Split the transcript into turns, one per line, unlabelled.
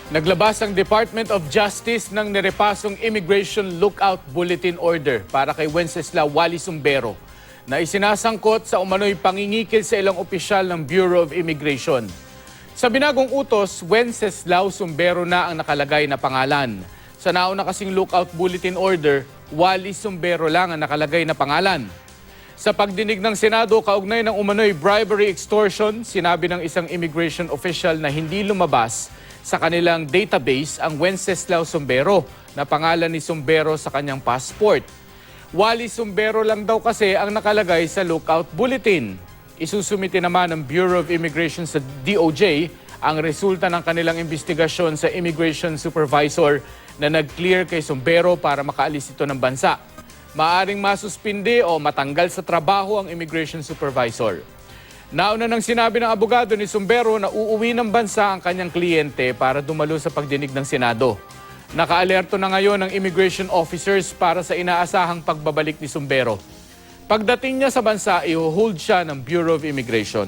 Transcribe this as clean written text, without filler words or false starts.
Naglabas ang Department of Justice ng nirepasong Immigration Lookout Bulletin Order para kay Wenceslao Wally Sumbero na isinasangkot sa umano'y pangingikil sa ilang opisyal ng Bureau of Immigration. Sa binagong utos, Wenceslao Sumbero na ang nakalagay na pangalan. Sa nauna kasing Lookout Bulletin Order, Wally Sumbero lang ang nakalagay na pangalan. Sa pagdinig ng Senado kaugnay ng umano'y bribery extortion, sinabi ng isang immigration official na hindi lumabas sa kanilang database ang Wenceslao Sumbero na pangalan ni Sumbero sa kanyang passport. Wally Sumbero lang daw kasi ang nakalagay sa lookout bulletin. Isusumite naman ng Bureau of Immigration sa DOJ ang resulta ng kanilang investigasyon sa immigration supervisor na nag-clear kay Sumbero para makaalis ito ng bansa. Maaring masuspinde o matanggal sa trabaho ang immigration supervisor. Nauna nang sinabi ng abogado ni Sumbero na uuwi ng bansa ang kanyang kliyente para dumalo sa pagdinig ng Senado. Nakaalerto na ngayon ang immigration officers para sa inaasahang pagbabalik ni Sumbero. Pagdating niya sa bansa, i-hold siya ng Bureau of Immigration.